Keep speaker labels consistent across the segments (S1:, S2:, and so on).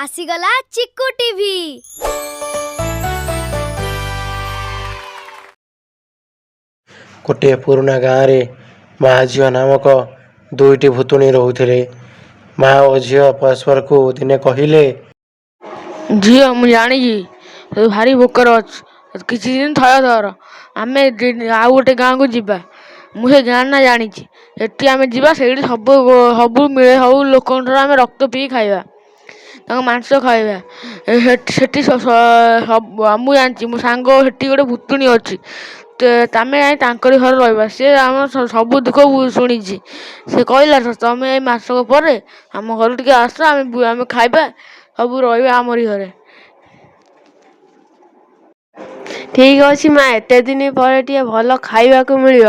S1: आसीगला chikoo TV.
S2: गोटे पुराना गाँव में माँ झील नामक दुईटी भूतुणी रोते। माँ और झील परस्पर को दिने कहले,
S3: झील मु जानी भारी भोकर अच्छ किसी दिन थर थर आम आउ गोटे गाँव को जीवा। मुझे गाँ ना जानी आम जा सब सब मिले सब लोक आम रक्त पी खाଇବା मांस खाଇବା सेठी मु जानी मो सांग सेठी गोटे भूतुणी अच्छी तमें जाकर घर रहा सी आम सब दुख शुणी से कहला तमें मासक पर आम घर टे आस आम खाଇବା सब रहा आमरी घरे।
S4: ठीक अच्छे माँ एते दिन पर टे भल खावा को मिल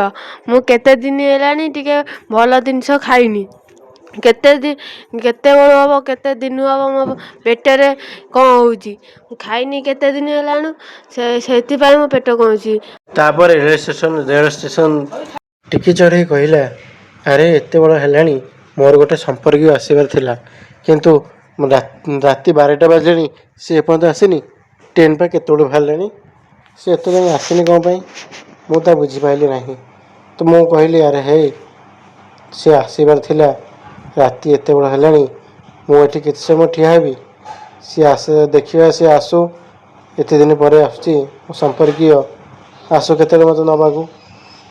S4: मु केते दिन है भल जिनस खाइनी केते बड़ हम केते दिन हम मो पेटे कौन हो खाइनी केते दिन है मो पेट कौन।
S2: रेल स्टेशन टिकी चढ़े कहला, अरे एत बड़ है मोर गोटे संपर्क आसबार थिला किंतु राति 12टा बाजे सी एपर्त आसनी। ट्रेन पे केत बाहर सी एत जाए आसनी कौन मुझे बुझीपारे ना। तो मु कहली अरे हे सी आसबार थिला राति एत बड़ है मुझे केत समय ठिया हेबी सी आस देखा सी आसू एत दिन पर आसुची मो संपर्कीय आसू केते मत नवा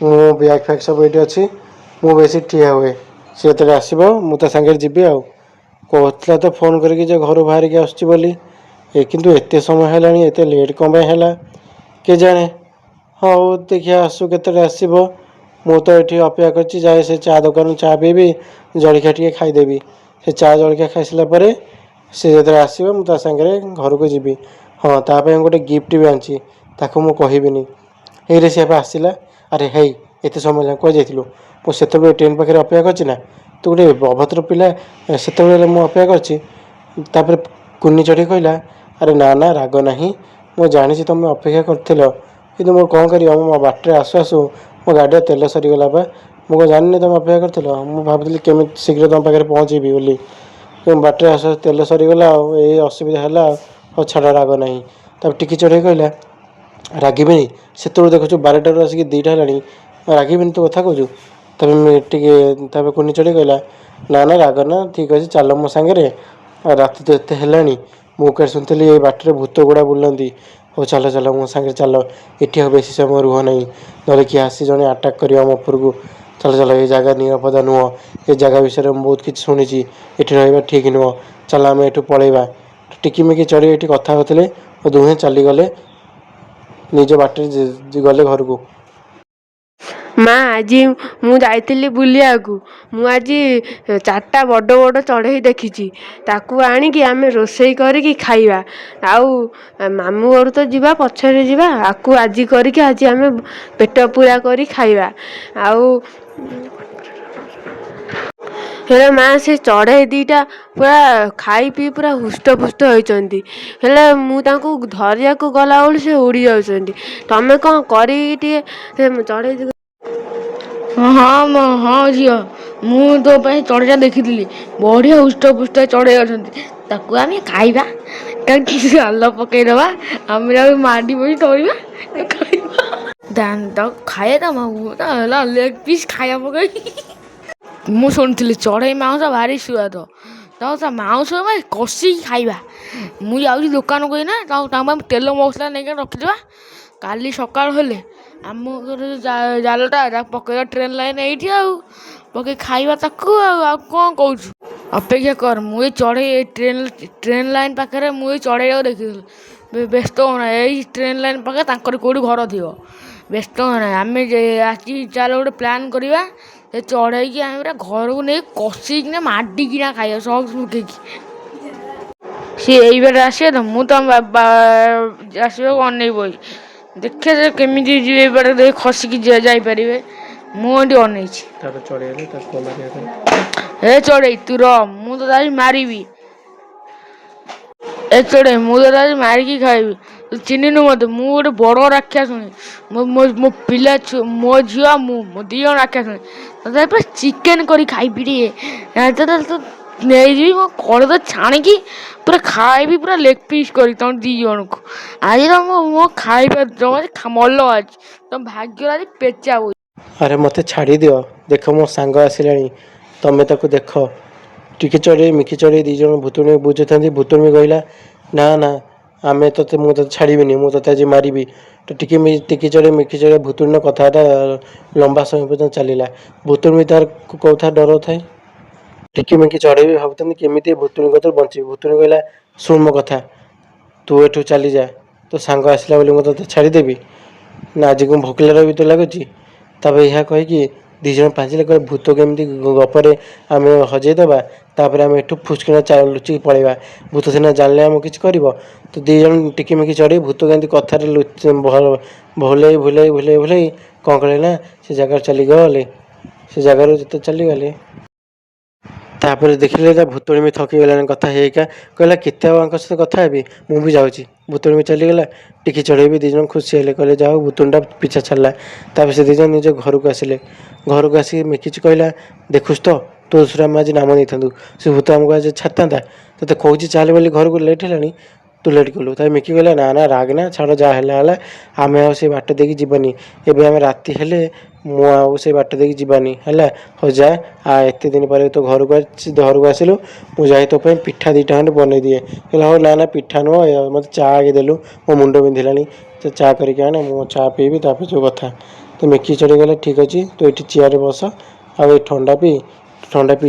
S2: मो बैग फैग सब ये अच्छी मु बेसी ठिया हुए सी जो आसब मुझे सागर जी आउ कहला तो फोन करके घर बाहर के आसुची बोली किंतु एत समय है एत लेट कौन है के जाने। हाँ देखिए आसू केते आसब मु तो ये अपेक्षा कर जाए से चा दुकान चा पीबी जलखिया टे खाईदेवी से चा जलखिया खाई सारापर सी जो आसब मुझे सागर घर को जी। हाँ ताप गोटे गिफ्ट भी आनी ताकू मु कहबिनी ये सी आसला। अरे है एत समय कह जाइलु मुझे ट्रेन पाखे अपेक्षा करना तू गोटे अभद्र पिला से मुझे अपेक्षा कर कुन्नी चढ़ी कहला, अरे ना ना राग ना मुझे जानी तुम अपेक्षा कर कि मोर कौन कर मो बाटे आसु आसु मो गाड़ी तेल सरीगला मुझे जानी तुम अपेक्षा कर मुझे भावुली केमी शीघ्र तुम पाखे पहुँचबी बोली बाटे आस तेल सरीगला ये असुविधा है छाड़ राग ना। तब टिकी चढ़े कहला, रागीबी से देखु 12टार आसिक 2टा है रागीबी तो कथा कहूँ। तब कुन्नी चढ़ी कहला, ना ना राग ना ठीक अच्छे चल मो सागर रात तो एत है मु कहीं शुणी ये बाटर भूत गुड़ा बुलती हो चल चल मो सागर चल ये बेसी समय रुह ना ना किए आसी जड़े आटाक कर उपरको चल चल ये जगह निरापद नुह ये जगह विषय में बहुत किसी शुणी ये रहा ठीक नुह चल आम यू पलैबा। टिकीमिकी चढ़ी ये कथा होते दुहें चलीगले निज बाटर गले घर को।
S4: माँ आज मु जाइली बुलिया को मु आज 4टा बड़ बड़ चढ़ई देखी ताकू आणिकी आम रोसई करी खाइबा आउ मामू घर तो जीवा पछरे जीवा आकू आज करी आज आम पेट पूरा करी खाइबा आउ हेले माँ से चढ़ई 2टा पूरा खाई पी पूरा हुष्टपुष्ट होती हेले मु धरिया को गला बेलू से उड़ी जाऊँच तमें कौन करी चढ़ई।
S3: हाँ हाँ झील मु तो चढ़ा देखी बढ़िया हुष्टपुष्ट चढ़ई अच्छा आम खाइबा जाल पकईदबा आम माड़ी बड़ी तोड़ा खाए तो लेग पीस खाया पकई मु शुणी चढ़ई मांस भारी सुआद तो मांस कषिक खाइबा मुझे जाऊँ दुकान को ना तेल मसला नहीं रखीदा काली सकाल हेले आम घर जालटा पकड़ा ट्रेन लाइन ये पकई खाइबा कौन कौन अपेक्षा कर मुझे चढ़ई ट्रेन लाइन पाखे मुझे चढ़ई देखी व्यस्त होना यही ट्रेन लाइन पाखे कौटी घर थी व्यस्त होना आम आसी चल गोटे प्लान करवा चढ़ई कि आम घर को नहीं कषिकिना माडिकिना खाइबा सॉक्स पकई सी यही बारे आसे तो मुझे आसो अन बी देखे से केमी जी बारे खसिक जापर मुझे अन चढ़ई तू रु तो मारि ए चढ़ई मुझे मारिकी खाइबी तू चिन्हनु मत मु गोटे बड़ राक्षस मो पिला मो झील मो 2 जण राक्षस तथा चिकेन कर खाइबी टे ନେଇଯିବି ମୋ କଡ଼େ ତ ଛାଣିକି ପୁରା ଖାଇବି ପୁରା ଲେଗ୍ ପିସ୍ କରି ତମ ଦୁଇ ଜଣଙ୍କୁ। ଆଜି ତ ମୋ ଖାଇବା ଜମା ମଲ ଅଛି ତମ ଭାଗ୍ୟ ଆଜି ପେଚା ବୋଇ।
S2: ଆରେ ମୋତେ ଛାଡ଼ିଦିଅ, ଦେଖ ମୋ ସାଙ୍ଗ ଆସିଲାଣି, ତମେ ତାକୁ ଦେଖ। ଟିକି ଚଢ଼େଇ ମିକି ଚଢ଼େଇ ଦୁଇ ଜଣ ଭୁତୁଣିକୁ ବୁଝୁଥାନ୍ତି। ଭୁତୁଣି କହିଲା, ନା ନା ମୁଁ ତୋତେ ଛାଡ଼ିବିନି, ମୁଁ ତୋତେ ଆଜି ମାରିବି। ତ ଟିକି ଚଢ଼େଇ ମିକି ଚଢ଼େଇ ଭୁତୁଣିର କଥାଟା ଲମ୍ବା ସମୟ ପର୍ଯ୍ୟନ୍ତ ଚାଲିଲା। ଭୁତୁଣି ତାର କହୁଥାଏ ଡରୁଥାଏ। ଟିକି ମିକି ଚଢ଼େଇ ବି ଭାବୁଥାନ୍ତି କେମିତି ଭୁତୁଣି କତିରୁ ବଞ୍ଚିବି। ଭୁତୁଣି କହିଲା, ଶୁଣ ମୋ କଥା, ତୁ ଏଠୁ ଚାଲିଯା, ତୋ ସାଙ୍ଗ ଆସିଲା ବୋଲି ମୁଁ ତୋତେ ଛାଡ଼ିଦେବି ନା ଆଜିକୁ ଭୋକିଲା ରହିବି ତୋ ଲାଗୁଛି। ତାପରେ ଏହା କହିକି ଦୁଇ ଜଣ ପାଞ୍ଚିଲେ କହିଲେ ଭୂତ କେମିତି ଗପରେ ଆମେ ହଜେଇଦେବା, ତାପରେ ଆମେ ଏଠୁ ଫୁସ୍କିନା ଲୁଚିକି ପଳେଇବା। ଭୂତ ସିନା ଜାଣିଲେ ଆମକୁ କିଛି କରିବ। ତ ଦୁଇ ଜଣ ଟିକିମିକି ଚଢ଼େଇ ଭୂତ କେମିତି କଥାରେ ଭୁଲେଇ କ'ଣ କଲେ ନା ସେ ଜାଗାରୁ ଚାଲିଗଲେ। ସେ ଜାଗାରୁ ଯେତେ ଚାଲିଗଲେ ତାପରେ ଦେଖିଲେ ତା ଭୁତୁଣି ବି ଥକିଗଲାଣି କଥା ହେଇକା। କହିଲା କେତେ ଆଉ ଆଙ୍କ ସହିତ କଥା ହେବି, ମୁଁ ବି ଯାଉଛି। ଭୁତୁଣି ବି ଚାଲିଗଲା। ଟିକି ଚଢ଼େଇ ବି ଦୁଇ ଜଣ ଖୁସି ହେଲେ, କହିଲେ ଯାହା ହଉ ଭୁତୁଣିଟା ପିଛା ଛାଡ଼ିଲା। ତାପରେ ସେ ଦୁଇ ଜଣ ନିଜ ଘରକୁ ଆସିଲେ। ଘରକୁ ଆସିକି ମିକିଚି କହିଲା, ଦେଖୁଛୁ ତ ତୋ ଦୋଷରୁ ଆମେ ଆଜି ନାମ ନେଇଥାନ୍ତୁ, ସେ ଭୂତ ଆମକୁ ଆଜି ଛାଡ଼ିଥାନ୍ତା। ତୋତେ କହୁଛି ଚାଲେ ବୋଲି ଘରକୁ ଲେଟ୍ ହେଲାଣି, ତୁ ଲେଟ୍ କଲୁ। ତାପରେ ମିକି କହିଲା, ନା ନା ରାଗନା, ଛାଡ଼ ଯାହା ହେଲା ହେଲା, ଆମେ ଆଉ ସେଇ ବାଟ ଦେଇକି ଯିବାନି। ଏବେ ଆମେ ରାତି ହେଲେ ମୁଁ ଆଉ ସେଇ ବାଟ ଦେଇକି ଯିବାନି ହେଲା। ହଉ ଯା, ଏତେ ଦିନ ପରେ ତୋ ଘରକୁ ଆସିଲୁ, ମୁଁ ଯାଇ ତୋ ପାଇଁ ପିଠା ଦୁଇଟା ଖଣ୍ଡେ ବନେଇ ଦିଏ। କହିଲା ହଉ, ନା ନା ପିଠା ନୁହଁ, ମୋତେ ଚା ଆଗେ ଦେଲୁ, ମୋ ମୁଣ୍ଡ ବିନ୍ଧିଲାଣି, ତୁ ଚା କରିକି ଆଣେ, ମୁଁ ଚା ପିଇବି, ତାପରେ ଯେଉଁ କଥା। ତ ମିକି ଚଢ଼େଇ ଗଲେ, ଠିକ୍ ଅଛି, ତୁ ଏଠି ଚେୟାରରେ ବସ, ଆଉ ଏଇ ଥଣ୍ଡା ପିଇ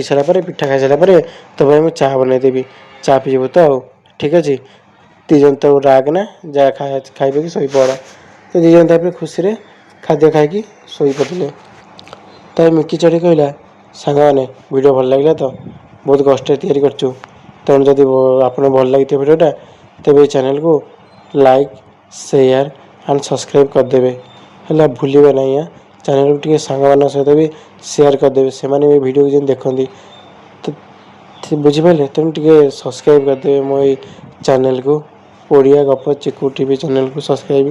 S2: ସାରିଲା ପରେ, ପିଠା ଖାଇସାରିଲା ପରେ ତୋ ପାଇଁ ମୁଁ ଚା ବନେଇଦେବି, ଚା ପିଇବୁ ତ ଆଉ, ଠିକ୍ ଅଛି। ଦୁଇ ଜଣ ତ ରାଗନା, ଯାହା ଖାଇପିକି ଶୋଇପଡ଼। ତ ଦୁଇ ଜଣ ତାପରେ ଖୁସିରେ ଖାଦ୍ୟ ଖାଇକି ଶୋଇପଡ଼ିଲେ। ତାପରେ ମିକି ଚଢ଼େଇ କହିଲା, ସାଙ୍ଗମାନେ ଭିଡ଼ିଓ ଭଲ ଲାଗିଲା ତ, ବହୁତ କଷ୍ଟରେ ତିଆରି କରିଛୁ। ତେଣୁ ଯଦି ଆପଣଙ୍କୁ ଭଲ ଲାଗିଥିବ ଭିଡ଼ିଓଟା, ତେବେ ଏଇ ଚ୍ୟାନେଲକୁ ଲାଇକ୍, ସେୟାର ଆଣ୍ଡ ସବସ୍କ୍ରାଇବ୍ କରିଦେବେ ହେଲା। ଭୁଲିବେ ନାହିଁ। ଚ୍ୟାନେଲକୁ ଟିକେ ସାଙ୍ଗମାନଙ୍କ ସହିତ ବି ସେୟାର କରିଦେବେ, ସେମାନେ ବି ଭିଡ଼ିଓକୁ ଯେମିତି ଦେଖନ୍ତି। ତ ବୁଝିପାରିଲେ, ତେଣୁ ଟିକେ ସବସ୍କ୍ରାଇବ୍ କରିଦେବେ ମୋ ଏଇ ଚ୍ୟାନେଲକୁ, ଓଡ଼ିଆ ଗପ ଚିକୁ ଟିଭି ଚ୍ୟାନେଲକୁ ସବସ୍କ୍ରାଇବ୍